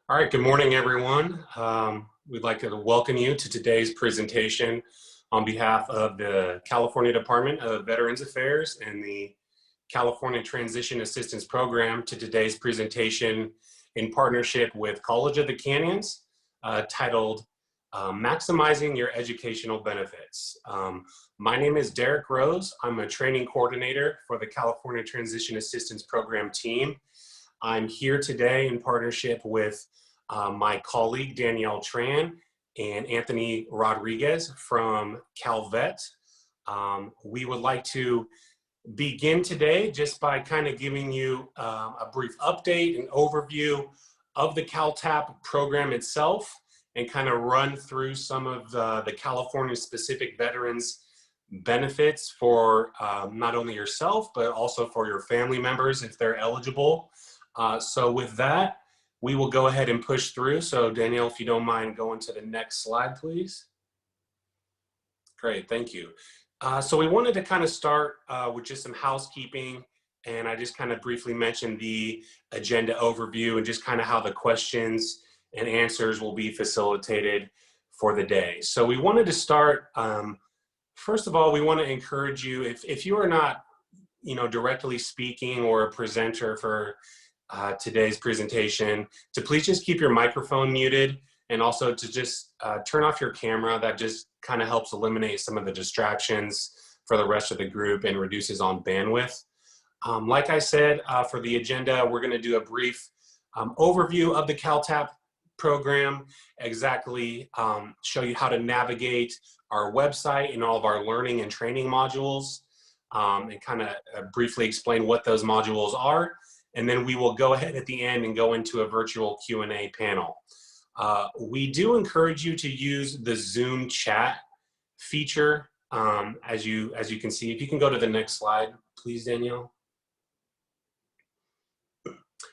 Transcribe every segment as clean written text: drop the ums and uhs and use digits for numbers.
All right, good morning, everyone. We'd like to welcome you to today's presentation on behalf of the California Department of Veterans Affairs and the California Transition Assistance Program to today's presentation in partnership with College of the Canyons, titled Maximizing Your Educational Benefits. My name is Derek Rose. I'm a training coordinator for the California Transition Assistance Program team. I'm here today in partnership with my colleague Danielle Tran and Anthony Rodriguez from Calvet. We would like to begin today just by kind of giving you a brief update and overview of the CalTAP program itself and kind of run through some of the California specific veterans benefits for not only yourself, but also for your family members if they're eligible. So with that, we will go ahead and push through. So Danielle, if you don't mind going to the next slide, please. Great, thank you. So we wanted to kind of start with just some housekeeping, and I just kind of briefly mentioned the agenda overview and just kind of how the questions and answers will be facilitated for the day. So we wanted to start, first of all, we want to encourage you, if you are not, directly speaking or a presenter for today's presentation, to please just keep your microphone muted, and also to just turn off your camera. That just kind of helps eliminate some of the distractions for the rest of the group and reduces on bandwidth. Like I said, for the agenda, we're going to do a brief overview of the CalTAP program, exactly show you how to navigate our website and all of our learning and training modules, and kind of briefly explain what those modules are. And then we will go ahead at the end and go into a virtual Q&A panel. We do encourage you to use the Zoom chat feature, as you can see. If you can go to the next slide, please, Danielle.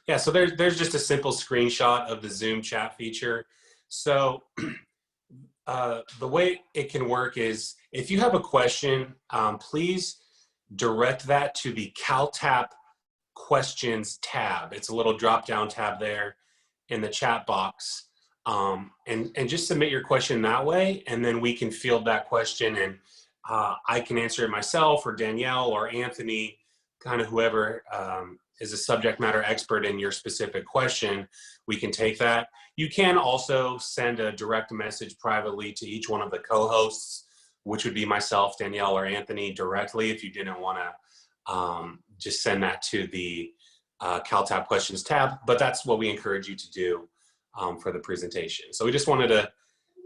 Yeah, so there's just a simple screenshot of the Zoom chat feature. So the way it can work is, if you have a question, please direct that to the CalTAP questions tab. It's a little drop-down tab there in the chat box, and just submit your question that way, and then we can field that question, and I can answer it myself, or Danielle, or Anthony, kind of whoever is a subject matter expert in your specific question. We can take that. You can also send a direct message privately to each one of the co-hosts, which would be myself, Danielle, or Anthony directly, if you didn't want to just send that to the CalTAP questions tab, but that's what we encourage you to do for the presentation. So we just wanted to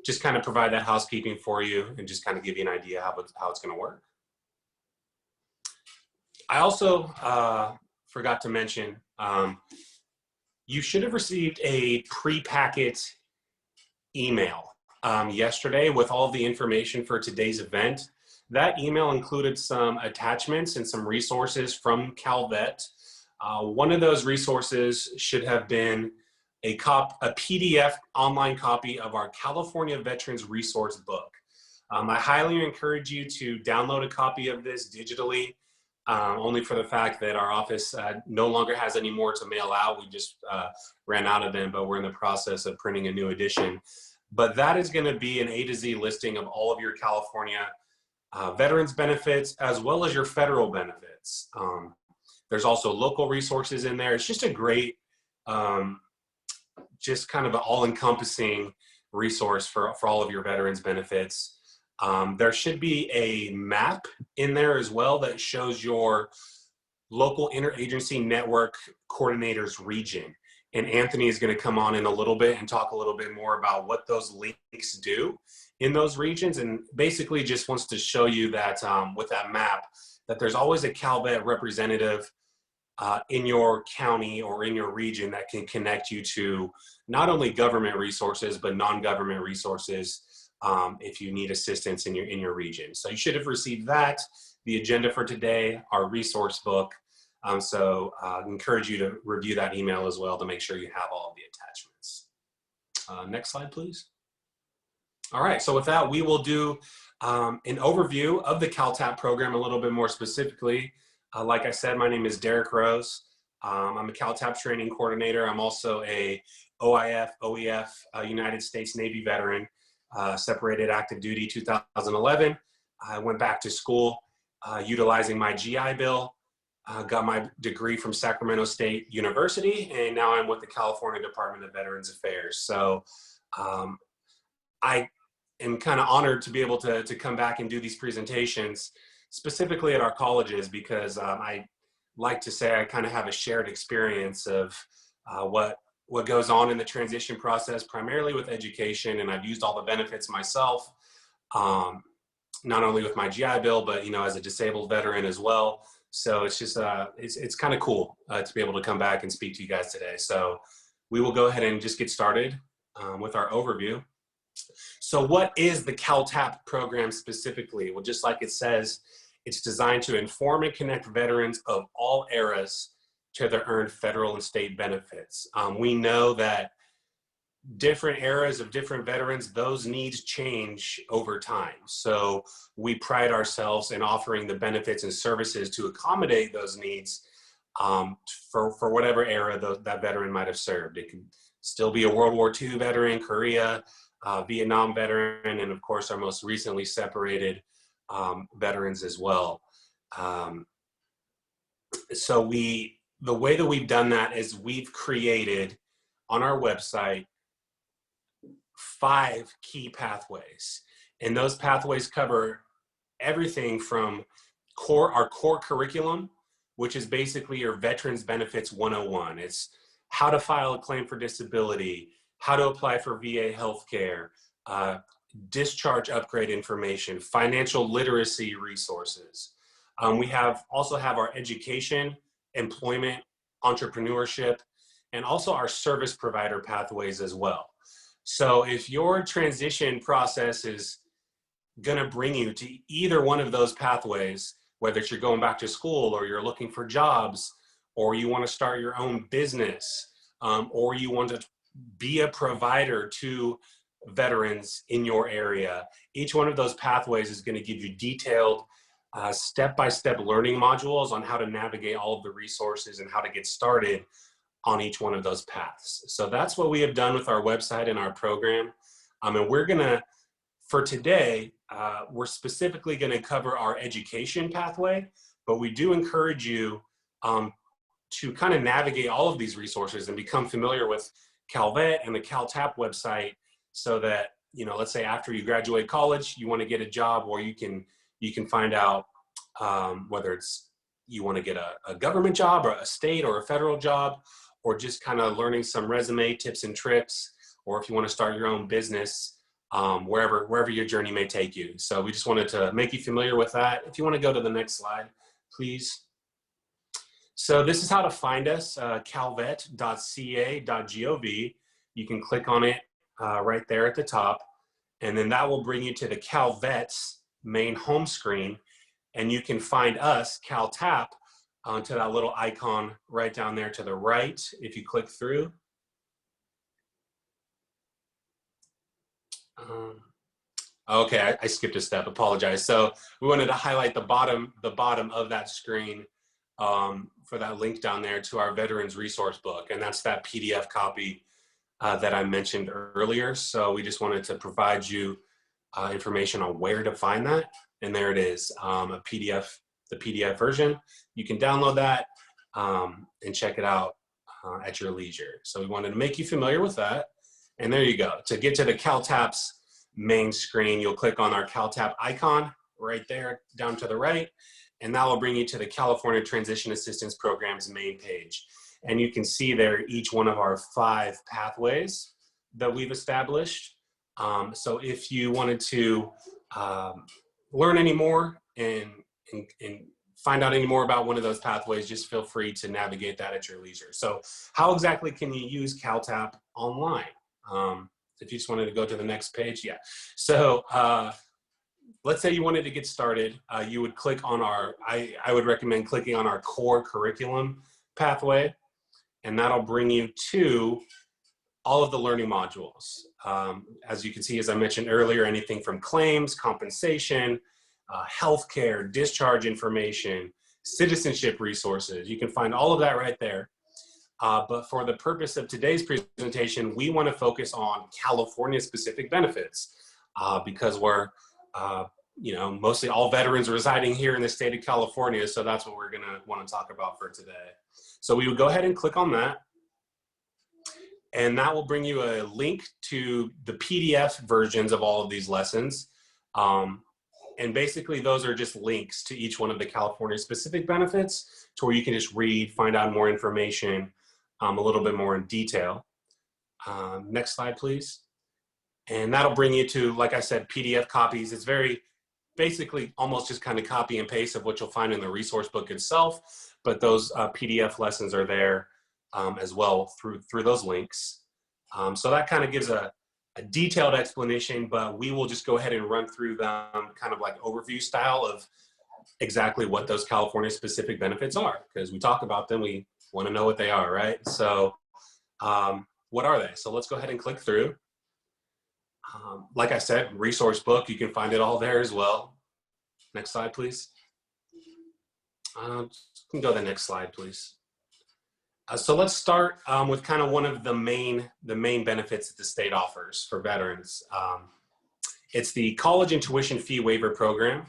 just kind of provide that housekeeping for you and just kind of give you an idea how it's going to work. I also forgot to mention, you should have received a pre-packet email yesterday with all the information for today's event. That email included some attachments and some resources from Calvet. One of those resources should have been a PDF online copy of our California Veterans Resource Book. I highly encourage you to download a copy of this digitally, only for the fact that our office no longer has any more to mail out. We just ran out of them, but we're in the process of printing a new edition. But that is going to be an A to Z listing of all of your California veterans benefits, as well as your federal benefits. There's also local resources in there. It's just a great, just kind of an all-encompassing resource for all of your veterans benefits. There should be a map in there as well that shows your local interagency network coordinators region. And Anthony is going to come on in a little bit and talk a little bit more about what those links do in those regions, and basically just wants to show you that with that map, that there's always a Calvet representative in your county or in your region that can connect you to not only government resources, but non-government resources if you need assistance in your region. So you should have received that, the agenda for today, our resource book. So I encourage you to review that email as well to make sure you have all of the attachments. Next slide, please. All right, so with that, we will do an overview of the CalTAP program a little bit more specifically. Like I said, my name is Derek Rose. I'm a CalTAP training coordinator. I'm also a OIF, OEF, United States Navy veteran, separated active duty 2011. I went back to school utilizing my GI Bill, got my degree from Sacramento State University, and now I'm with the California Department of Veterans Affairs. So I am kind of honored to be able to come back and do these presentations, specifically at our colleges, because I like to say I kind of have a shared experience of what goes on in the transition process, primarily with education, and I've used all the benefits myself, not only with my GI Bill, but as a disabled veteran as well. So it's just it's kind of cool to be able to come back and speak to you guys today. So we will go ahead and just get started with our overview. So what is the CalTAP program specifically? Well, just like it says, it's designed to inform and connect veterans of all eras to their earned federal and state benefits. We know that different eras of different veterans, those needs change over time. So we pride ourselves in offering the benefits and services to accommodate those needs for whatever era that veteran might have served. It could still be a World War II veteran, Korea, Vietnam veteran, and of course our most recently separated veterans as well. So the way that we've done that is we've created on our website 5 key pathways, and those pathways cover everything from our core curriculum, which is basically your Veterans Benefits 101. It's how to file a claim for disability, how to apply for VA healthcare, discharge upgrade information, financial literacy resources. We also have our education, employment, entrepreneurship, and also our service provider pathways as well. So if your transition process is gonna bring you to either one of those pathways, whether it's you're going back to school or you're looking for jobs, or you wanna start your own business, or you want to be a provider to veterans in your area, each one of those pathways is gonna give you detailed step-by-step learning modules on how to navigate all of the resources and how to get started on each one of those paths. So that's what we have done with our website and our program. And we're gonna, for today, we're specifically gonna cover our education pathway, but we do encourage you to kind of navigate all of these resources and become familiar with Calvet and the CalTAP website, so that, let's say after you graduate college, you wanna get a job, or you can find out whether it's you want to get a government job or a state or a federal job, or just kind of learning some resume tips and tricks, or if you want to start your own business, wherever your journey may take you. So we just wanted to make you familiar with that. If you want to go to the next slide, please. So this is how to find us, calvet.ca.gov. You can click on it right there at the top, and then that will bring you to the Calvet's main home screen, and you can find us, CalTAP, onto that little icon right down there to the right if you click through. Okay, I skipped a step, apologize. So we wanted to highlight the bottom of that screen for that link down there to our Veterans Resource Book, and that's that PDF copy that I mentioned earlier. So we just wanted to provide you information on where to find that, and there it is, a PDF, the PDF version. You can download that and check it out at your leisure. So we wanted to make you familiar with that, and there you go. To get to the CalTAP's main screen, you'll click on our CalTAP icon right there down to the right, and that will bring you to the California Transition Assistance Program's main page. And you can see there each one of our 5 pathways that we've established. So if you wanted to learn any more and find out any more about one of those pathways, just feel free to navigate that at your leisure. So how exactly can you use CalTAP online? If you just wanted to go to the next page, yeah. So let's say you wanted to get started, you would click on I would recommend clicking on our core curriculum pathway, and that'll bring you to all of the learning modules. As you can see, as I mentioned earlier, anything from claims, compensation, healthcare, discharge information, citizenship resources. You can find all of that right there. But for the purpose of today's presentation, we want to focus on California-specific benefits because we're, you know, mostly all veterans residing here in the state of California, so that's what we're going to want to talk about for today. So we would go ahead and click on that, and that will bring you a link to the PDF versions of all of these lessons. And basically, those are just links to each one of the California-specific benefits to where you can just read, find out more information, a little bit more in detail. Next slide, please. And that'll bring you to, like I said, PDF copies. It's very basically almost just kind of copy and paste of what you'll find in the resource book itself, but those PDF lessons are there as well through those links. So that kind of gives a detailed explanation, but we will just go ahead and run through them kind of like overview style of exactly what those California specific benefits are, because we talk about them, we want to know what they are, right? So what are they? So let's go ahead and click through. Like I said, resource book, you can find it all there as well. Next slide, please. You can go to the next slide, please. So let's start with kind of one of the main benefits that the state offers for veterans. It's the College and Tuition Fee Waiver Program,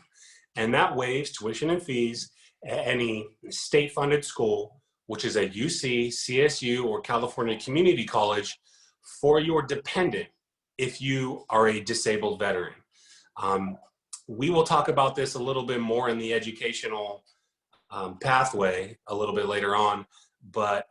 and that waives tuition and fees at any state-funded school, which is a UC, CSU, or California Community College, for your dependent if you are a disabled veteran. We will talk about this a little bit more in the educational pathway a little bit later on, but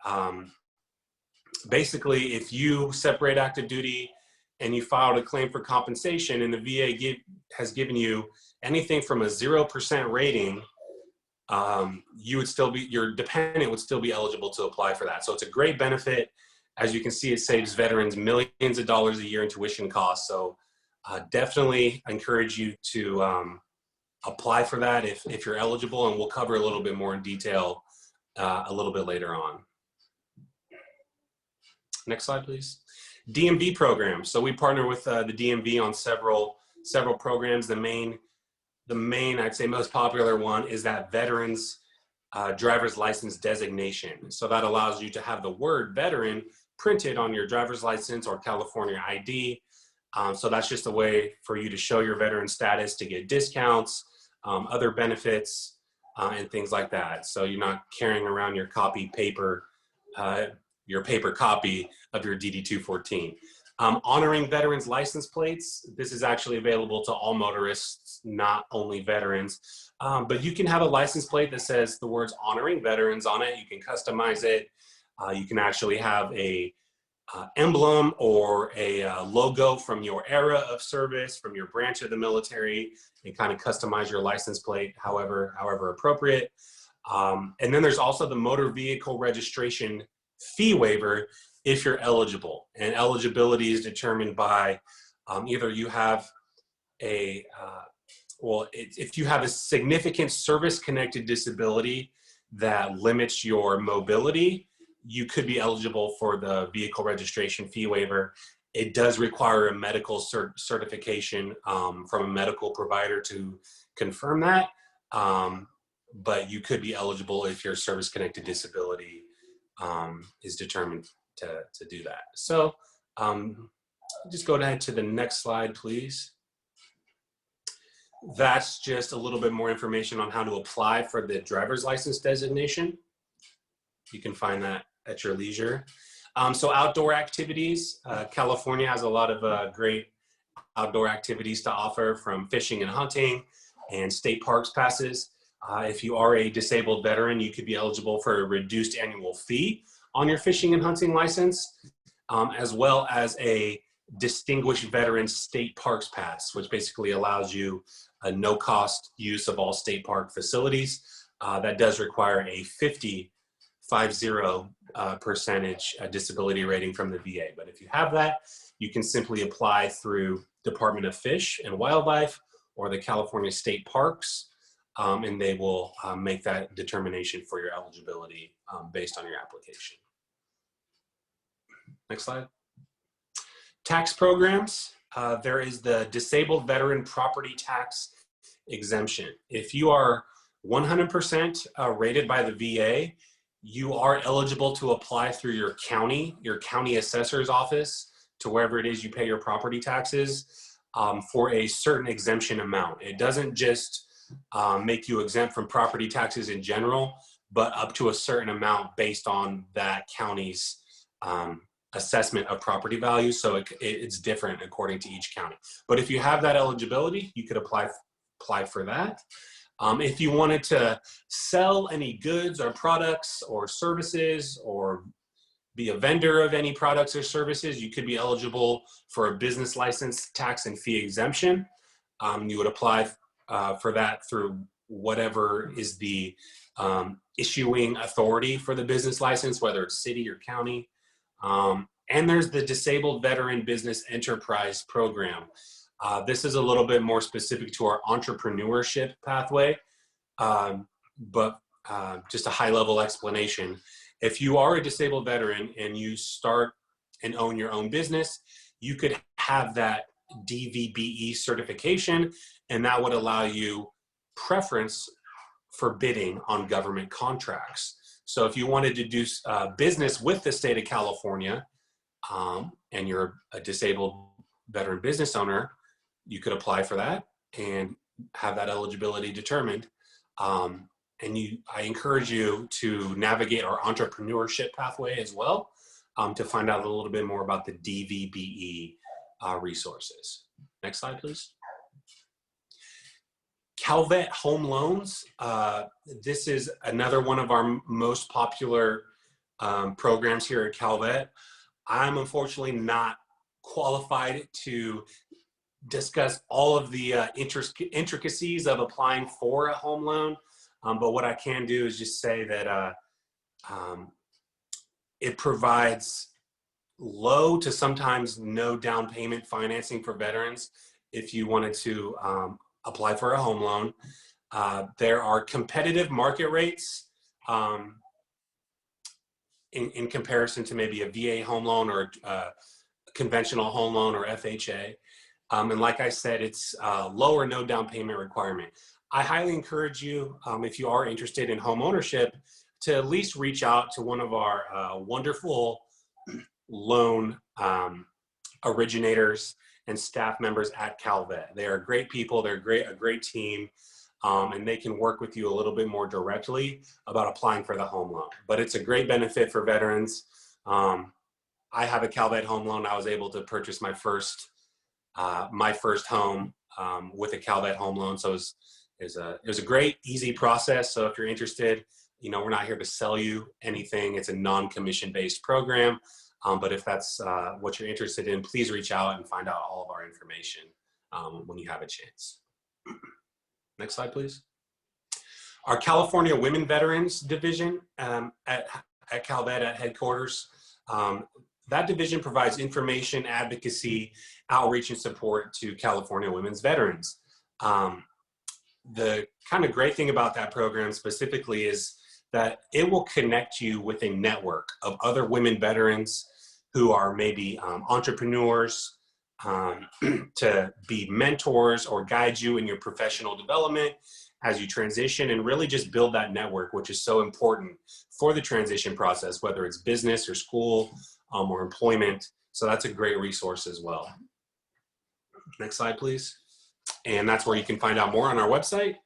basically if you separate active duty and you filed a claim for compensation and the VA has given you anything from a 0% rating, you would still be, your dependent would still be eligible to apply for that. So it's a great benefit. As you can see, it saves veterans millions of dollars a year in tuition costs. So definitely encourage you to apply for that if you're eligible, and we'll cover a little bit more in detail a little bit later on. Next slide, please. Dmb Program. So we partner with the DMV on several programs. The main, I'd say most popular one is that veterans driver's license designation. So that allows you to have the word veteran printed on your driver's license or California ID. So that's just a way for you to show your veteran status, to get discounts, other benefits, and things like that. So you're not carrying around your paper copy of your DD-214. Honoring veterans license plates. This is actually available to all motorists, not only veterans. But you can have a license plate that says the words honoring veterans on it. You can customize it. You can actually have a emblem or a logo from your era of service, from your branch of the military, and kind of customize your license plate however appropriate. And then there's also the motor vehicle registration fee waiver if you're eligible. And eligibility is determined by either you have a, if you have a significant service-connected disability that limits your mobility, you could be eligible for the vehicle registration fee waiver. It does require a medical certification from a medical provider to confirm that, but you could be eligible if your service-connected disability is determined to do that. So just go ahead to the next slide, please. That's just a little bit more information on how to apply for the driver's license designation. You can find that at your leisure. So outdoor activities, California has a lot of great outdoor activities to offer, from fishing and hunting and state parks passes. If you are a disabled veteran, you could be eligible for a reduced annual fee on your fishing and hunting license, as well as a distinguished veteran state parks pass, which basically allows you a no-cost use of all state park facilities. That does require a 50% disability rating from the VA. But if you have that, you can simply apply through Department of Fish and Wildlife or the California State Parks, and they will make that determination for your eligibility based on your application. Next slide. Tax programs. There is the Disabled Veteran Property Tax Exemption. If you are 100% rated by the VA, You are eligible to apply through your county assessor's office, to wherever it is you pay your property taxes, for a certain exemption amount. It doesn't just make you exempt from property taxes in general, but up to a certain amount based on that county's assessment of property value. So it's different according to each county. But if you have that eligibility, you could apply for that. If you wanted to sell any goods or products or services, or be a vendor of any products or services, you could be eligible for a business license tax and fee exemption. You would apply for that through whatever is the issuing authority for the business license, whether it's city or county. And there's the Disabled Veteran Business Enterprise Program. This is a little bit more specific to our entrepreneurship pathway, but just a high-level explanation. If you are a disabled veteran and you start and own your own business, you could have that DVBE certification, and that would allow you preference for bidding on government contracts. So if you wanted to do business with the state of California, and you're a disabled veteran business owner, you could apply for that and have that eligibility determined. I encourage you to navigate our entrepreneurship pathway as well, to find out a little bit more about the DVBE resources. Next slide, please. Calvet Home Loans. This is another one of our most popular programs here at Calvet. I'm unfortunately not qualified to discuss all of the intricacies of applying for a home loan, but what I can do is just say that it provides low to sometimes no down payment financing for veterans if you wanted to apply for a home loan. There are competitive market rates in comparison to maybe a VA home loan or a conventional home loan or FHA. And like I said, it's low or no down payment requirement. I highly encourage you, if you are interested in home ownership, to at least reach out to one of our wonderful loan originators and staff members at Calvet. They are great people, they're a great team, and they can work with you a little bit more directly about applying for the home loan. But it's a great benefit for veterans. I have a Calvet home loan. I was able to purchase my first home with a Calvet home loan. So it was a great, easy process. So if you're interested, we're not here to sell you anything. It's a non-commission based program. But if that's what you're interested in, please reach out and find out all of our information when you have a chance. Next slide, please. Our California Women Veterans Division at Calvet at headquarters. That division provides information, advocacy, outreach, and support to California women's veterans. The kind of great thing about that program specifically is that it will connect you with a network of other women veterans who are maybe entrepreneurs, to be mentors or guide you in your professional development as you transition, and really just build that network, which is so important for the transition process, whether it's business or school or employment. So that's a great resource as well. Next slide, please. And that's where you can find out more on our website,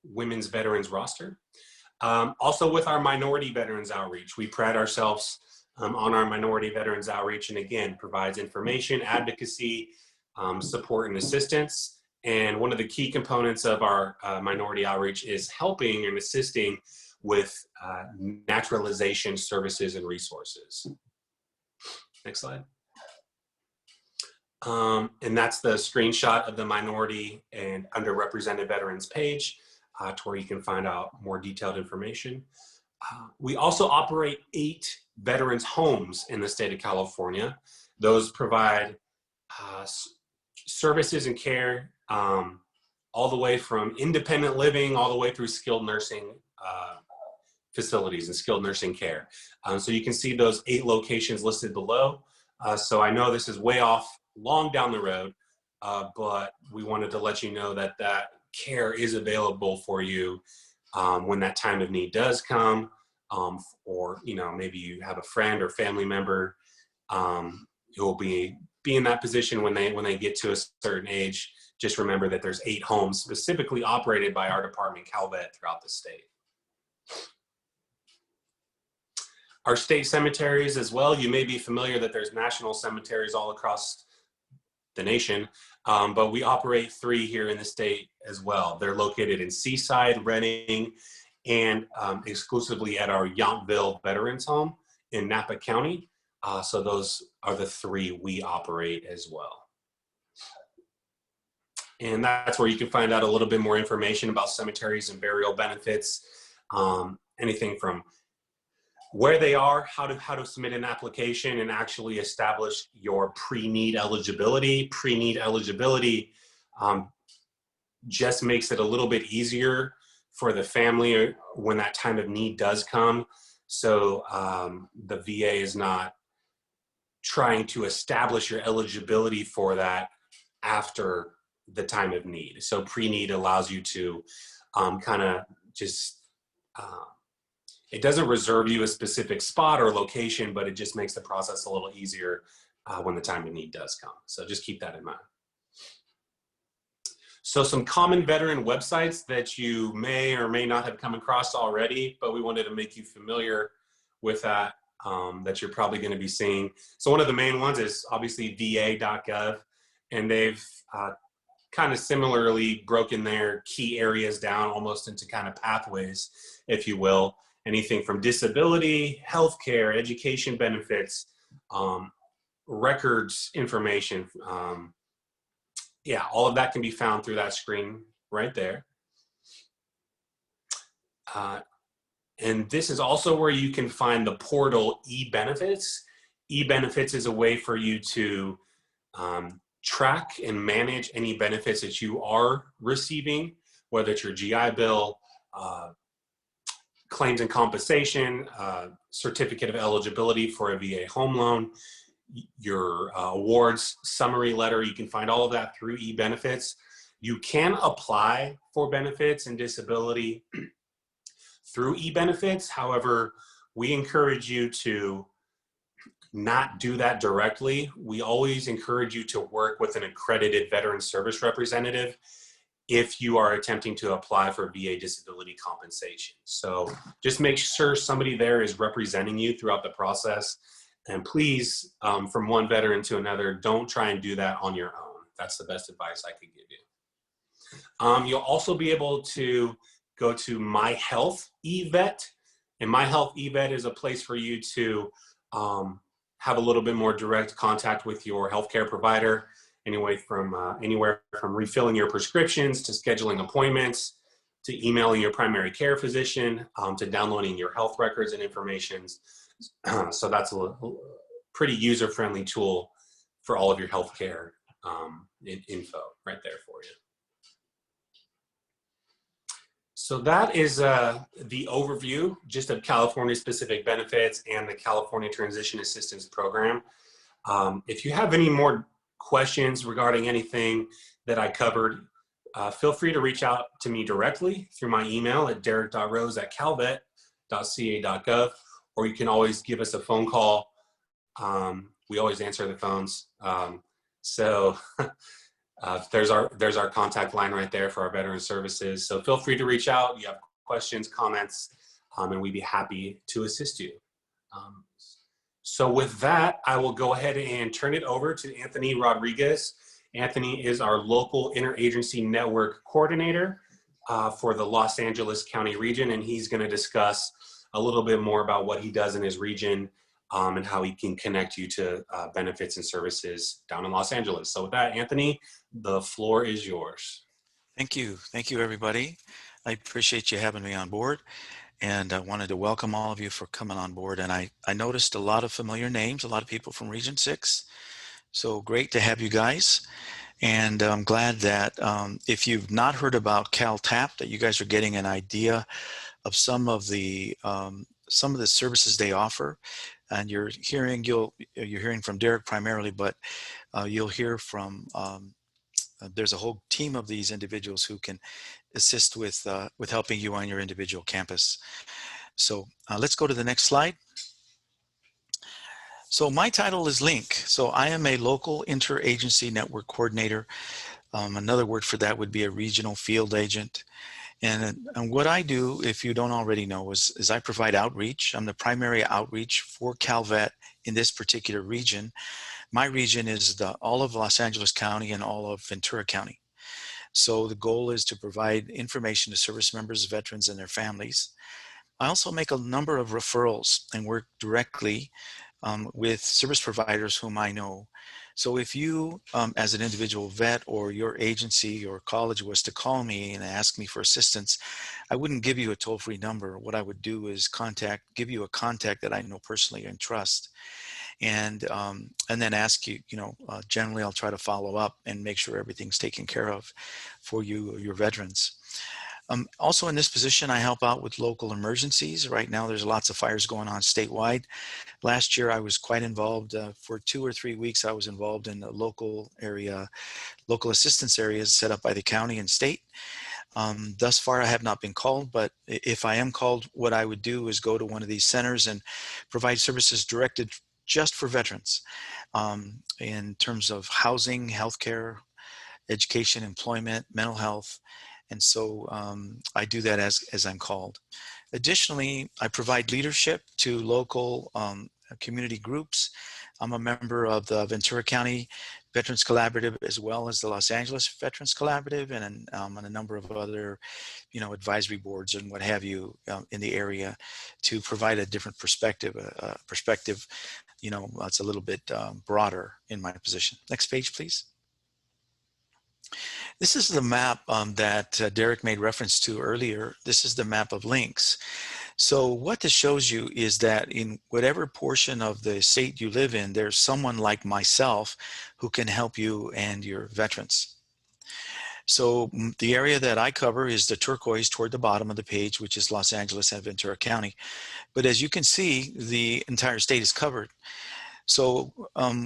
Women's Veterans Roster. Also with our Minority Veterans Outreach, we pride ourselves on our Minority Veterans Outreach, and again, provides information, advocacy, support, and assistance. And one of the key components of our Minority Outreach is helping and assisting with naturalization services and resources. Next slide. And that's the screenshot of the Minority and Underrepresented Veterans page, to where you can find out more detailed information. We also operate 8 veterans homes in the state of California. Those provide services and care all the way from independent living all the way through skilled nursing facilities and skilled nursing care. So you can see those 8 locations listed below. So I know this is way off, long down the road, but we wanted to let you know that that care is available for you when that time of need does come. or maybe you have a friend or family member who will be in that position when they get to a certain age. Just remember that there's 8 homes specifically operated by our department, Calvet, throughout the state. Our state cemeteries as well, you may be familiar that there's national cemeteries all across the nation, but we operate 3 here in the state as well. They're located in Seaside, Redding, and exclusively at our Yountville Veterans Home in Napa County. So those are the 3 we operate as well. And that's where you can find out a little bit more information about cemeteries and burial benefits, anything from where they are, how to submit an application and actually establish your pre-need eligibility. Pre-need eligibility just makes it a little bit easier for the family when that time of need does come. So the VA is not trying to establish your eligibility for that after the time of need. So pre-need allows you to kind of just, it doesn't reserve you a specific spot or location, but it just makes the process a little easier when the time of need does come. So just keep that in mind. So some common veteran websites that you may or may not have come across already, but we wanted to make you familiar with that, that you're probably going to be seeing. So one of the main ones is obviously va.gov, and they've kind of similarly broken their key areas down almost into kind of pathways, if you will. Anything from disability, healthcare, education benefits, records information. Yeah, all of that can be found through that screen right there. And this is also where you can find the portal eBenefits. eBenefits is a way for you to track and manage any benefits that you are receiving, whether it's your GI Bill, claims and compensation, certificate of eligibility for a VA home loan, your awards summary letter. You can find all of that through eBenefits. You can apply for benefits and disability through eBenefits. However, we encourage you to not do that directly. We always encourage you to work with an accredited veteran service representative if you are attempting to apply for VA disability compensation. So just make sure somebody there is representing you throughout the process. And please, from one veteran to another, don't try and do that on your own. That's the best advice I could give you. You'll also be able to go to My Health eVet. And My Health eVet is a place for you to have a little bit more direct contact with your healthcare provider, anywhere from refilling your prescriptions to scheduling appointments, to emailing your primary care physician, to downloading your health records and information. So that's a pretty user-friendly tool for all of your healthcare info right there for you. So that is the overview just of California-specific benefits and the California Transition Assistance Program. If you have any more questions regarding anything that I covered, feel free to reach out to me directly through my email at derek.rose@calvet.ca.gov, or you can always give us a phone call. We always answer the phones. There's our contact line right there for our veteran services. So feel free to reach out. You have questions, comments, and we'd be happy to assist you. So with that, I will go ahead and turn it over to Anthony Rodriguez. Anthony is our local interagency network coordinator for the Los Angeles County region, and he's going to discuss a little bit more about what he does in his region and how he can connect you to benefits and services down in Los Angeles. So with that, Anthony, the floor is yours. Thank you. Thank you, everybody. I appreciate you having me on board. And I wanted to welcome all of you for coming on board. And I noticed a lot of familiar names, a lot of people from Region 6. So great to have you guys. And I'm glad that if you've not heard about CalTAP, that you guys are getting an idea of some of the services they offer. And you're hearing from Derek primarily, but you'll hear from there's a whole team of these individuals who can assist with helping you on your individual campus. So let's go to the next slide. So my title is Link. So I am a local interagency network coordinator. Another word for that would be a regional field agent. And what I do, if you don't already know, is I provide outreach. I'm the primary outreach for Calvet in this particular region. My region is all of Los Angeles County and all of Ventura County. So the goal is to provide information to service members, veterans, and their families. I also make a number of referrals and work directly with service providers whom I know. So if you, as an individual vet or your agency or college was to call me and ask me for assistance, I wouldn't give you a toll-free number. What I would do is give you a contact that I know personally and trust. And then ask you, generally I'll try to follow up and make sure everything's taken care of for you or your veterans. Also in this position, I help out with local emergencies. Right now, there's lots of fires going on statewide. Last year, I was quite involved. For 2 or 3 weeks, I was involved in the local assistance areas set up by the county and state. Thus far, I have not been called, but if I am called, what I would do is go to one of these centers and provide services directed just for veterans in terms of housing, healthcare, education, employment, mental health. And so I do that as I'm called. Additionally, I provide leadership to local community groups. I'm a member of the Ventura County Veterans Collaborative as well as the Los Angeles Veterans Collaborative and on a number of other, advisory boards and what have you in the area to provide a different perspective, that's a little bit broader in my position. Next page, please. This is the map that Derek made reference to earlier. This is the map of Lynx. So what this shows you is that in whatever portion of the state you live in, there's someone like myself who can help you and your veterans. So the area that I cover is the turquoise toward the bottom of the page, which is Los Angeles and Ventura County. But as you can see, the entire state is covered. So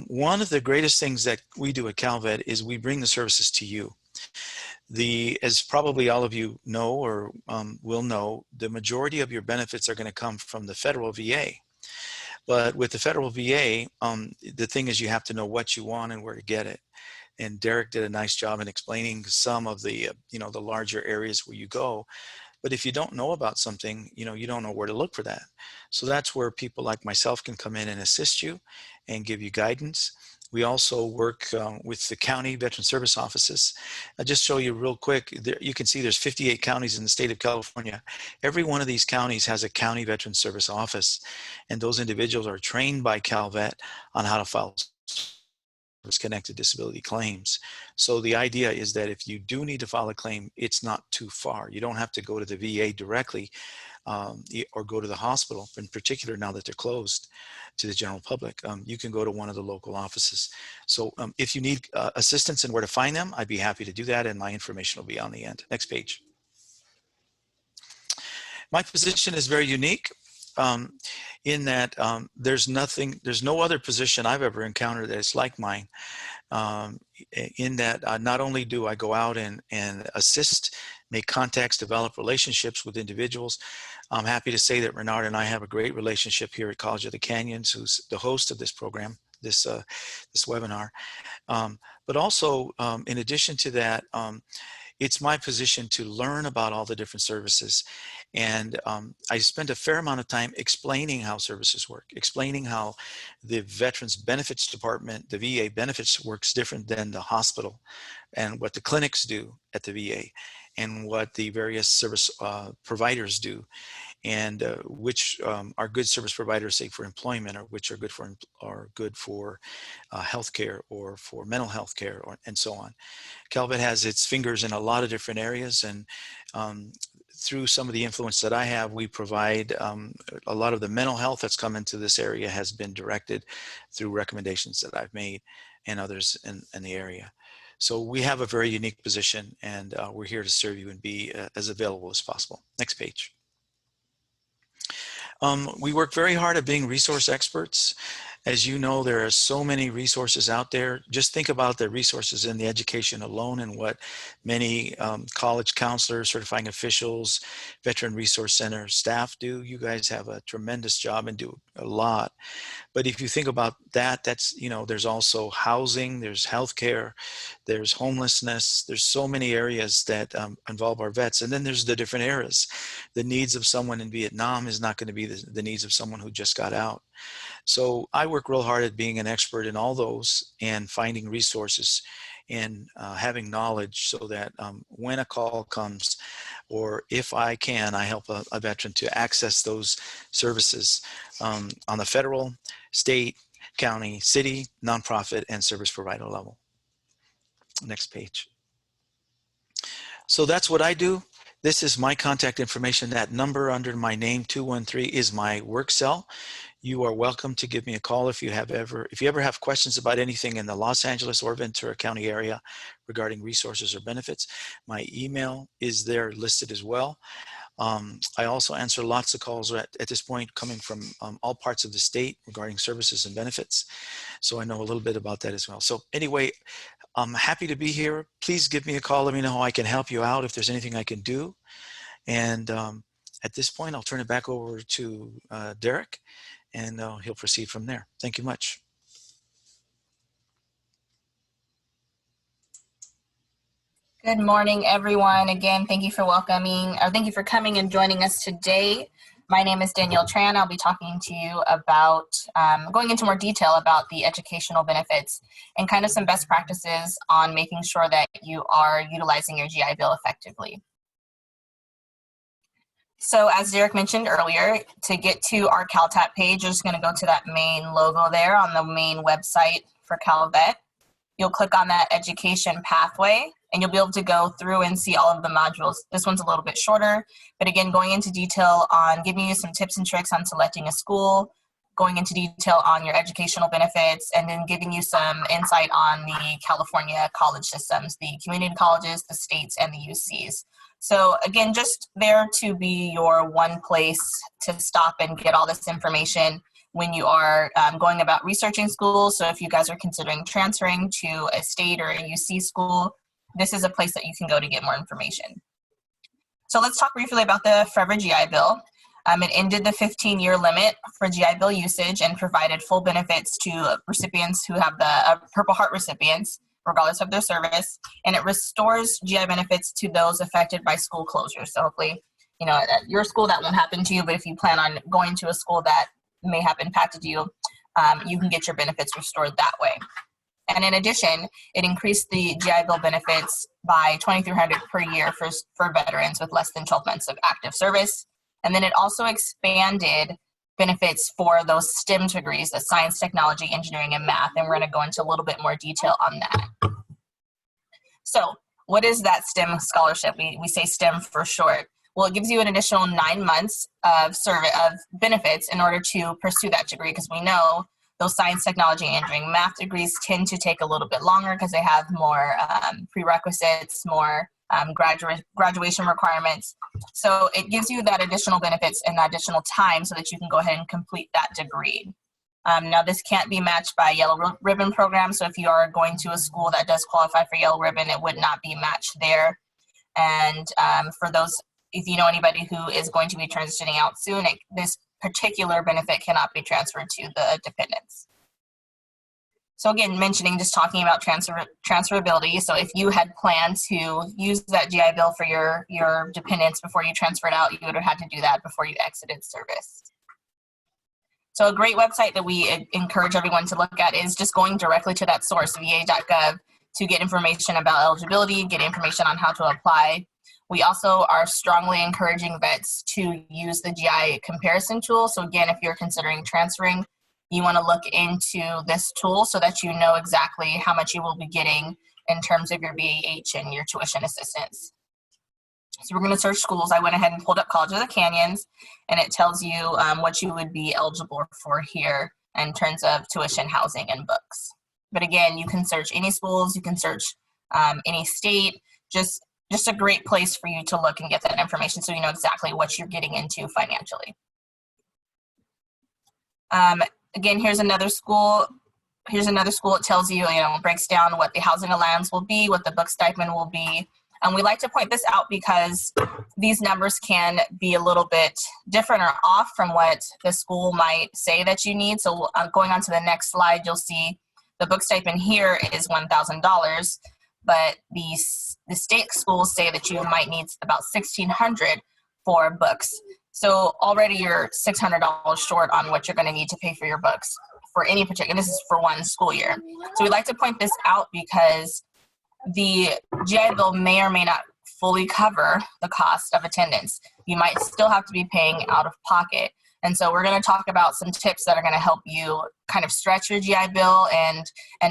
one of the greatest things that we do at Calvet is we bring the services to you. As probably all of you know or will know, the majority of your benefits are going to come from the federal VA. But with the federal VA, the thing is you have to know what you want and where to get it. And Derek did a nice job in explaining some of the, the larger areas where you go. But if you don't know about something, you don't know where to look for that. So that's where people like myself can come in and assist you and give you guidance. We also work with the county veteran service offices. I'll just show you real quick. You can see there's 58 counties in the state of California. Every one of these counties has a county veteran service office, and those individuals are trained by Calvet on how to file connected disability claims. So the idea is that if you do need to file a claim, it's not too far. You don't have to go to the VA directly or go to the hospital, in particular now that they're closed to the general public. You can go to one of the local offices. So if you need assistance in where to find them, I'd be happy to do that, and my information will be on the end. Next page. My position is very unique in that there's no other position I've ever encountered that is like mine. In that not only do I go out and assist, make contacts, develop relationships with individuals. I'm happy to say that Renard and I have a great relationship here at College of the Canyons, who's the host of this program, this webinar. But also, in addition to that, it's my position to learn about all the different services. And I spend a fair amount of time explaining how services work, explaining how the Veterans Benefits Department, the VA benefits, works different than the hospital, and what the clinics do at the VA, and what the various service providers do, and which are good service providers, say for employment, or which are good for healthcare or for mental health care, and so on. Calvet has its fingers in a lot of different areas, and through some of the influence that I have, we provide a lot of the mental health that's come into this area has been directed through recommendations that I've made and others in the area. So we have a very unique position, and we're here to serve you and be as available as possible. Next page. We work very hard at being resource experts. As you know, there are so many resources out there. Just think about the resources in the education alone and what many college counselors, certifying officials, Veteran Resource Center staff do. You guys have a tremendous job and do a lot. But if you think about that, that's, you know, there's also housing, there's healthcare, there's homelessness, there's so many areas that involve our vets. And then there's the different eras. The needs of someone in Vietnam is not going to be the needs of someone who just got out. So I work real hard at being an expert in all those and finding resources and having knowledge so that when a call comes, or if I can, I help a veteran to access those services on the federal, state, county, city, nonprofit, and service provider level. Next page. So that's what I do. This is my contact information. That number under my name, 213, is my work cell. You are welcome to give me a call if you ever have questions about anything in the Los Angeles or Ventura County area regarding resources or benefits. My email is there listed as well. I also answer lots of calls at this point coming from all parts of the state regarding services and benefits. So I know a little bit about that as well. So anyway, I'm happy to be here. Please give me a call. Let me know how I can help you out if there's anything I can do. And at this point, I'll turn it back over to Derek, and he'll proceed from there. Thank you much. Good morning, everyone. Again, thank you for thank you for coming and joining us today. My name is Danielle Tran. I'll be talking to you about going into more detail about the educational benefits and kind of some best practices on making sure that you are utilizing your GI Bill effectively. So as Derek mentioned earlier, to get to our CalTAP page, you're just going to go to that main logo there on the main website for Calvet. You'll click on that education pathway, and you'll be able to go through and see all of the modules. This one's a little bit shorter, but again, going into detail on giving you some tips and tricks on selecting a school, going into detail on your educational benefits, and then giving you some insight on the California college systems, the community colleges, the states, and the UCs. So again, just there to be your one place to stop and get all this information when you are going about researching schools. So if you guys are considering transferring to a state or a UC school, this is a place that you can go to get more information. So let's talk briefly about the Forever GI Bill. It ended the 15-year limit for GI Bill usage and provided full benefits to recipients who have the Purple Heart recipients, regardless of their service, and it restores GI benefits to those affected by school closures. So hopefully, you know, at your school that won't happen to you, but if you plan on going to a school that may have impacted you, you can get your benefits restored that way. And in addition, it increased the GI Bill benefits by $2,300 per year for veterans with less than 12 months of active service. And then it also expanded benefits for those STEM degrees, the science, technology, engineering, and math. And we're going to go into a little bit more detail on that. So what is that STEM scholarship? We say STEM for short. Well, it gives you an additional 9 months of benefits in order to pursue that degree, because we know those science, technology, engineering, math degrees tend to take a little bit longer because they have more prerequisites, more graduation requirements. So it gives you that additional benefits and that additional time so that you can go ahead and complete that degree. Now, this can't be matched by Yellow Ribbon program. So if you are going to a school that does qualify for Yellow Ribbon, it would not be matched there. And for those, if you know anybody who is going to be transitioning out soon, this particular benefit cannot be transferred to the dependents. So again, talking about transferability. So if you had planned to use that GI Bill for your dependents before you transferred out, you would have had to do that before you exited service. So a great website that we encourage everyone to look at is just going directly to that source, va.gov, to get information about eligibility, get information on how to apply. We also are strongly encouraging vets to use the GI comparison tool. So again, if you're considering transferring, you want to look into this tool so that you know exactly how much you will be getting in terms of your BAH and your tuition assistance. So we're going to search schools. I went ahead and pulled up College of the Canyons, and it tells you what you would be eligible for here in terms of tuition, housing, and books. But again, you can search any schools, you can search any state, just a great place for you to look and get that information so you know exactly what you're getting into financially. again, here's another school. It tells you, breaks down what the housing allowance will be, what the book stipend will be. And we like to point this out because these numbers can be a little bit different or off from what the school might say that you need. So going on to the next slide, you'll see the book stipend here is $1,000, but the state schools say that you might need about $1,600 for books. So already you're $600 short on what you're going to need to pay for your books for any particular, and this is for one school year. So we'd like to point this out because the GI Bill may or may not fully cover the cost of attendance. You might still have to be paying out of pocket. And so we're going to talk about some tips that are going to help you kind of stretch your GI Bill and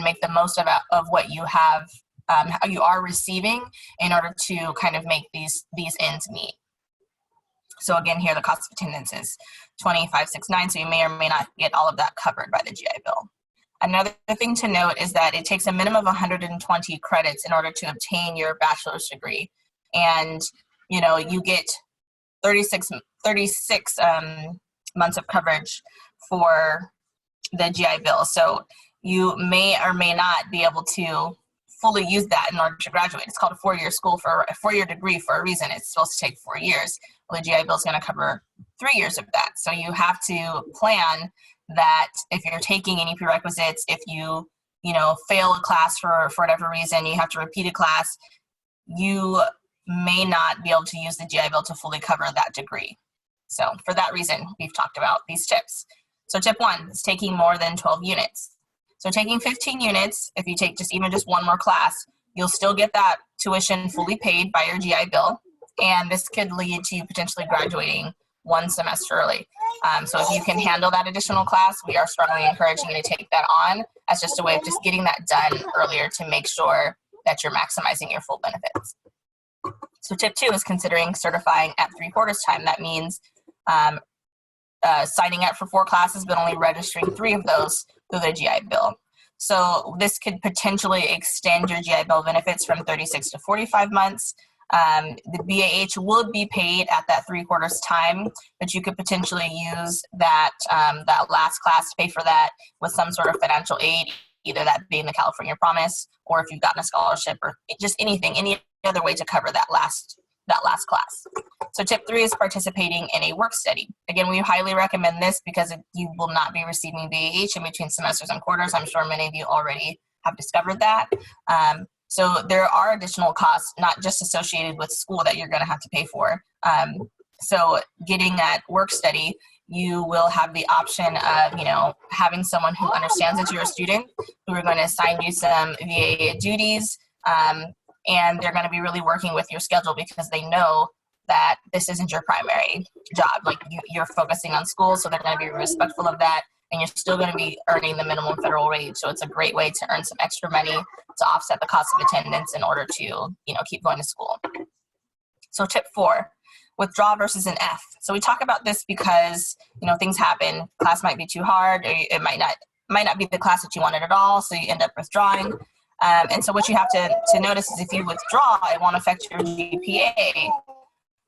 make the most of what you have, how you are receiving in order to kind of make these ends meet. So again, here the cost of attendance is $25.69, so you may or may not get all of that covered by the GI Bill. Another thing to note is that it takes a minimum of 120 credits in order to obtain your bachelor's degree. And, you get 36 months of coverage for the GI Bill. So you may or may not be able to fully use that in order to graduate. It's called a four-year degree for a reason. It's supposed to take 4 years. Well, the GI Bill is going to cover 3 years of that. So you have to plan that if you're taking any prerequisites, if you fail a class for whatever reason, you have to repeat a class, you may not be able to use the GI Bill to fully cover that degree. So for that reason, we've talked about these tips. So tip 1 is taking more than 12 units. So taking 15 units, if you take even just one more class, you'll still get that tuition fully paid by your GI Bill. And this could lead to you potentially graduating one semester early. So if you can handle that additional class, we are strongly encouraging you to take that on as just a way of just getting that done earlier to make sure that you're maximizing your full benefits. So tip 2 is considering certifying at 3/4 time. That means signing up for 4 classes, but only registering 3 of those through the GI Bill. So this could potentially extend your GI Bill benefits from 36 to 45 months. The BAH would be paid at that 3/4 time, but you could potentially use that last class to pay for that with some sort of financial aid, either that being the California Promise, or if you've gotten a scholarship, or just any other way to cover that last class. So tip 3 is participating in a work study. Again, we highly recommend this because you will not be receiving BAH in between semesters and quarters. I'm sure many of you already have discovered that. So there are additional costs, not just associated with school, that you're going to have to pay for. So getting that work study, you will have the option of, having someone who understands that you're a student, who are going to assign you some VA duties, and they're going to be really working with your schedule because they know that this isn't your primary job. Like you're focusing on school, so they're going to be respectful of that, and you're still going to be earning the minimum federal wage. So it's a great way to earn some extra money to offset the cost of attendance in order to, keep going to school. So tip 4, withdraw versus an F. So we talk about this because, things happen. Class might be too hard, or it might not be the class that you wanted at all, so you end up withdrawing. And so what you have to notice is if you withdraw, it won't affect your GPA.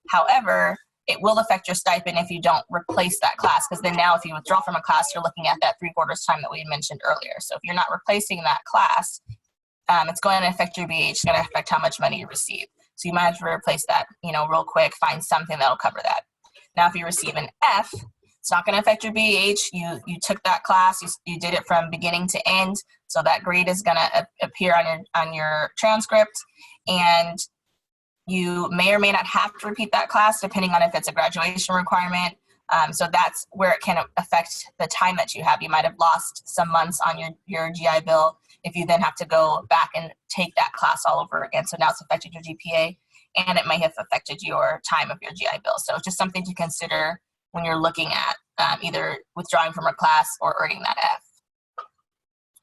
However, it will affect your stipend if you don't replace that class, because then now if you withdraw from a class, you're looking at that 3/4 time that we mentioned earlier. So if you're not replacing that class, it's going to affect your BH. It's going to affect how much money you receive. So you might have to replace that, real quick, find something that'll cover that. Now, if you receive an F, it's not going to affect your BH. You took that class, you did it from beginning to end, so that grade is going to appear on your transcript, and you may or may not have to repeat that class depending on if it's a graduation requirement. So that's where it can affect the time that you have. You might have lost some months on your GI Bill if you then have to go back and take that class all over again. So now it's affected your GPA, and it may have affected your time of your GI Bill. So it's just something to consider when you're looking at either withdrawing from a class or earning that F.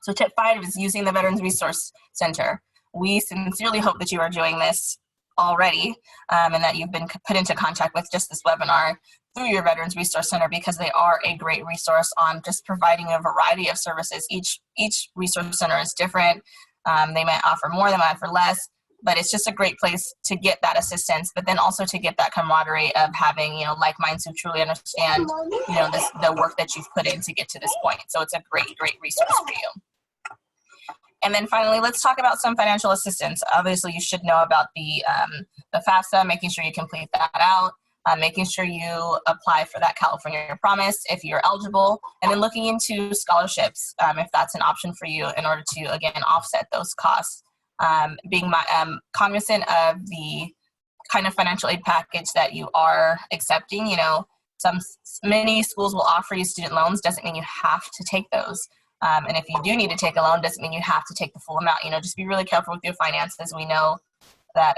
So tip 5 is using the Veterans Resource Center. We sincerely hope that you are doing this already, and that you've been put into contact with just this webinar through your Veterans Resource Center, because they are a great resource on just providing a variety of services. Each resource center is different. They might offer more, they might offer less, but it's just a great place to get that assistance, but then also to get that camaraderie of having, you know, like minds who truly understand, you know, the work that you've put in to get to this point. So it's a great, great resource for you. And then finally, let's talk about some financial assistance. Obviously, you should know about the FAFSA, making sure you complete that out, making sure you apply for that California Promise if you're eligible, and then looking into scholarships if that's an option for you in order to, again, offset those costs. Being cognizant of the kind of financial aid package that you are accepting. You know, many schools will offer you student loans, doesn't mean you have to take those. And if you do need to take a loan, doesn't mean you have to take the full amount. You know, just be really careful with your finances. We know that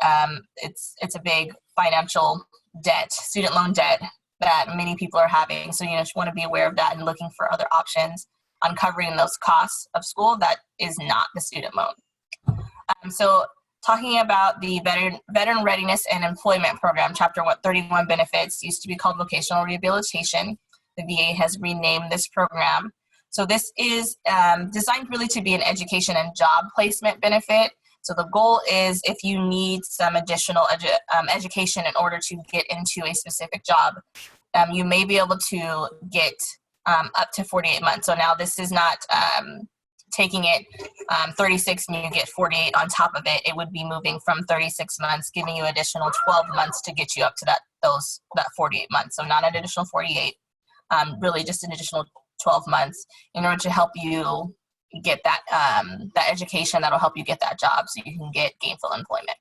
it's a big financial debt, student loan debt that many people are having. So, you know, just want to be aware of that and looking for other options on covering those costs of school that is not the student loan. So talking about the Veteran Readiness and Employment Program, Chapter 31 benefits, used to be called Vocational Rehabilitation. The VA has renamed this program. So this is designed really to be an education and job placement benefit. So the goal is if you need some additional education in order to get into a specific job, you may be able to get up to 48 months. So now this is not taking it 36 and you get 48 on top of it. It would be moving from 36 months, giving you additional 12 months to get you up to that 48 months. So not an additional 48, really just an additional 12 months in order to help you get that that education that'll help you get that job so you can get gainful employment.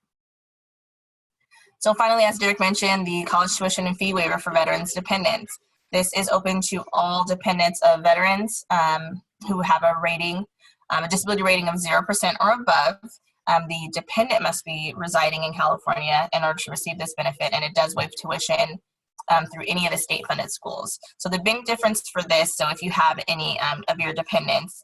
So finally, as Derek mentioned, the college tuition and fee waiver for veterans dependents. This is open to all dependents of veterans who have a rating, a disability rating of 0% or above. The dependent must be residing in California in order to receive this benefit, and it does waive tuition through any of the state-funded schools. So the big difference for this, so if you have any of your dependents,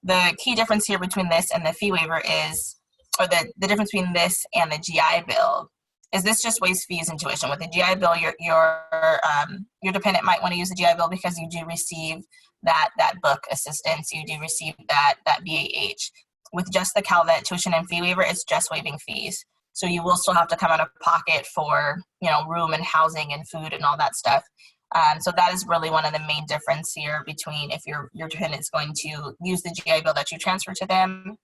the key difference here between this and the fee waiver is, or the difference between this and the GI Bill, is this just waives fees and tuition. With the GI Bill, your dependent might want to use the GI Bill because you do receive that book assistance, you do receive that BAH. With just the Calvet tuition and fee waiver, it's just waiving fees. So you will still have to come out of pocket for, you know, room and housing and food and all that stuff. So that is really one of the main difference here between if your dependent is going to use the GI Bill that you transfer to them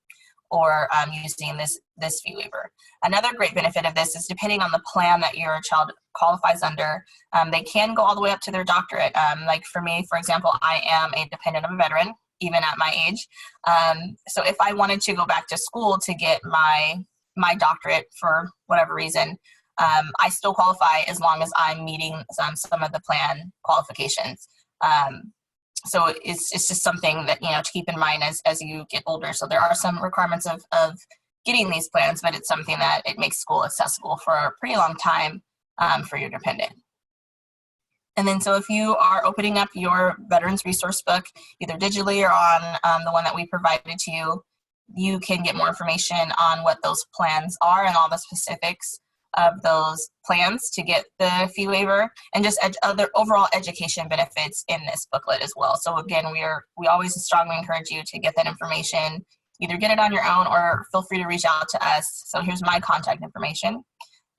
or using this fee waiver. Another great benefit of this is depending on the plan that your child qualifies under, they can go all the way up to their doctorate. Like for me, for example, I am a dependent of a veteran, even at my age. So if I wanted to go back to school to get my doctorate for whatever reason, I still qualify as long as I'm meeting some of the plan qualifications. So it's just something that, you know, to keep in mind as you get older. So there are some requirements of getting these plans, but it's something that it makes school accessible for a pretty long time for your dependent. And then so if you are opening up your Veterans Resource Book, either digitally or on the one that we provided to you, you can get more information on what those plans are and all the specifics of those plans to get the fee waiver, and just other overall education benefits in this booklet as well. So again, we always strongly encourage you to get that information, either get it on your own or feel free to reach out to us. So here's my contact information.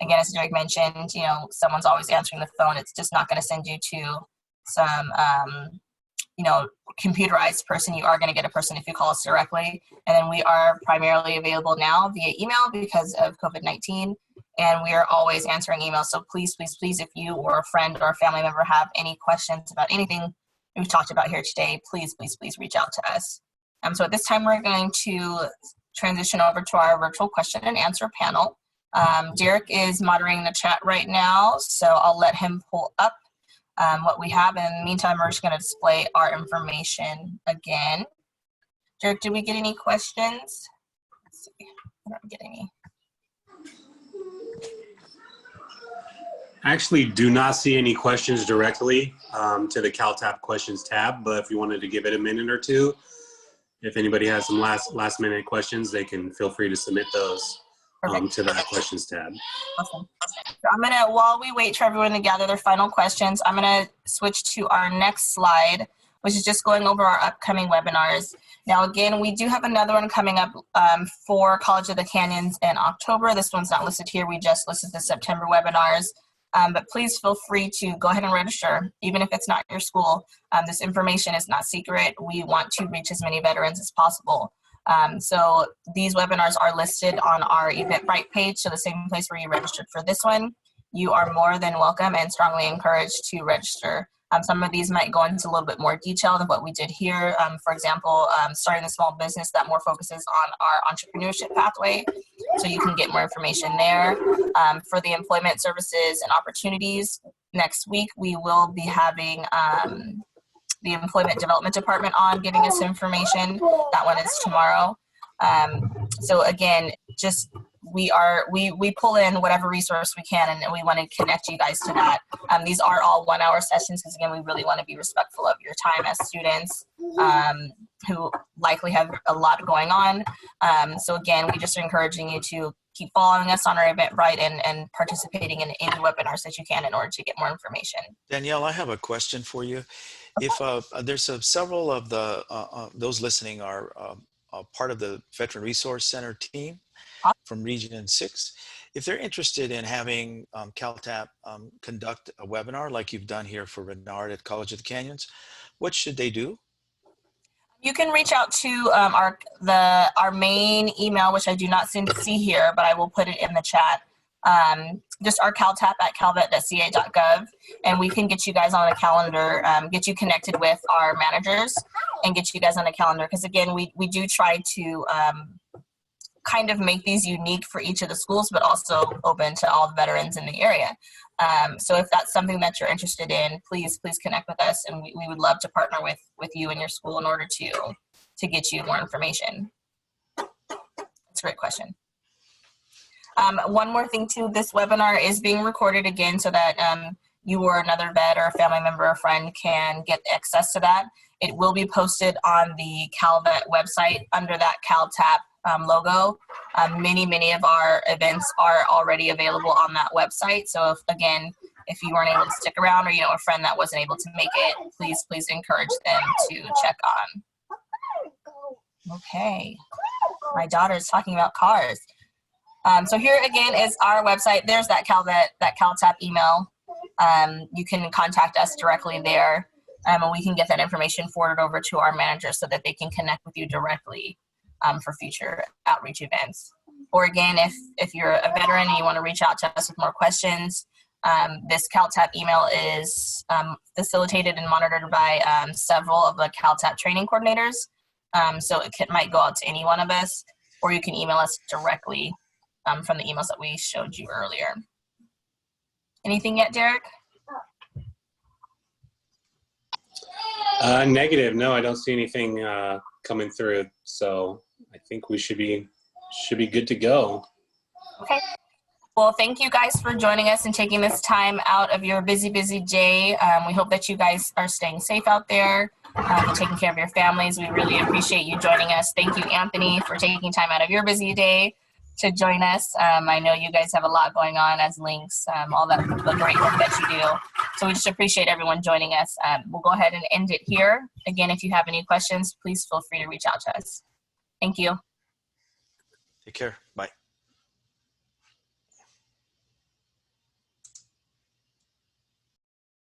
Again, as Derek mentioned, you know, someone's always answering the phone. It's just not going to send you to some you know, computerized person. You are going to get a person if you call us directly. And then we are primarily available now via email because of COVID-19. And we are always answering emails. So please, please, please, if you or a friend or a family member have any questions about anything we've talked about here today, please, please, please reach out to us. So at this time, we're going to transition over to our virtual question and answer panel. Derek is moderating the chat right now, so I'll let him pull up what we have. In the meantime, we're just going to display our information again. Derek, did we get any questions? Let's see. I don't get any. I actually do not see any questions directly to the CalTAP questions tab, but if you wanted to give it a minute or two, if anybody has some last minute questions, they can feel free to submit those to that questions tab. Awesome. So I'm gonna, while we wait for everyone to gather their final questions, I'm gonna switch to our next slide, which is just going over our upcoming webinars. Now, again, we do have another one coming up for College of the Canyons in October. This one's not listed here. We just listed the September webinars. But please feel free to go ahead and register, even if it's not your school. This information is not secret. We want to reach as many veterans as possible. So these webinars are listed on our Eventbrite page, so the same place where you registered for this one. You are more than welcome and strongly encouraged to register. Some of these might go into a little bit more detail than what we did here. For example, starting a small business that more focuses on our entrepreneurship pathway, so you can get more information there. For the employment services and opportunities, next week we will be having the Employment Development Department on giving us information. That one is tomorrow. So again, just we pull in whatever resource we can, and we want to connect you guys to that. These are all 1-hour sessions because, again, we really want to be respectful of your time as students who likely have a lot going on. So again, we just are encouraging you to keep following us on our Eventbrite and participating in any webinars that you can in order to get more information. Danielle, I have a question for you. If there's several of the those listening are part of the Veteran Resource Center team from Region 6. If they're interested in having CalTAP conduct a webinar like you've done here for Renard at College of the Canyons, what should they do? You can reach out to our main email, which I do not see here, but I will put it in the chat. Just our CalTAP at calvet.ca.gov, and we can get you guys on a calendar, get you connected with our managers and get you guys on a calendar. Because again, we do try to kind of make these unique for each of the schools, but also open to all the veterans in the area. So if that's something that you're interested in, please connect with us, and we would love to partner with you and your school in order to get you more information. That's a great question. One more thing too, this webinar is being recorded again so that you or another vet or a family member or friend can get access to that. It will be posted on the Calvet website under that CalTAP logo. Many of our events are already available on that website. So if you weren't able to stick around, or you know a friend that wasn't able to make it, please encourage them to check on. Okay, my daughter's talking about cars. So here again is our website. There's that CalTAP email. You can contact us directly there, and we can get that information forwarded over to our manager so that they can connect with you directly for future outreach events. Or again, if you're a veteran and you want to reach out to us with more questions, this CalTAP email is facilitated and monitored by several of the CalTAP training coordinators. So it might go out to any one of us, or you can email us directly from the emails that we showed you earlier. Anything yet, Derek? Negative. No, I don't see anything coming through. So I think we should be good to go. Okay. Well, thank you guys for joining us and taking this time out of your busy day. We hope that you guys are staying safe out there and taking care of your families. We really appreciate you joining us. Thank you, Anthony, for taking time out of your busy day to join us. I know you guys have a lot going on as Lynx, all the great work that you do. So we just appreciate everyone joining us. We'll go ahead and end it here. Again, if you have any questions, please feel free to reach out to us. Thank you. Take care. Bye.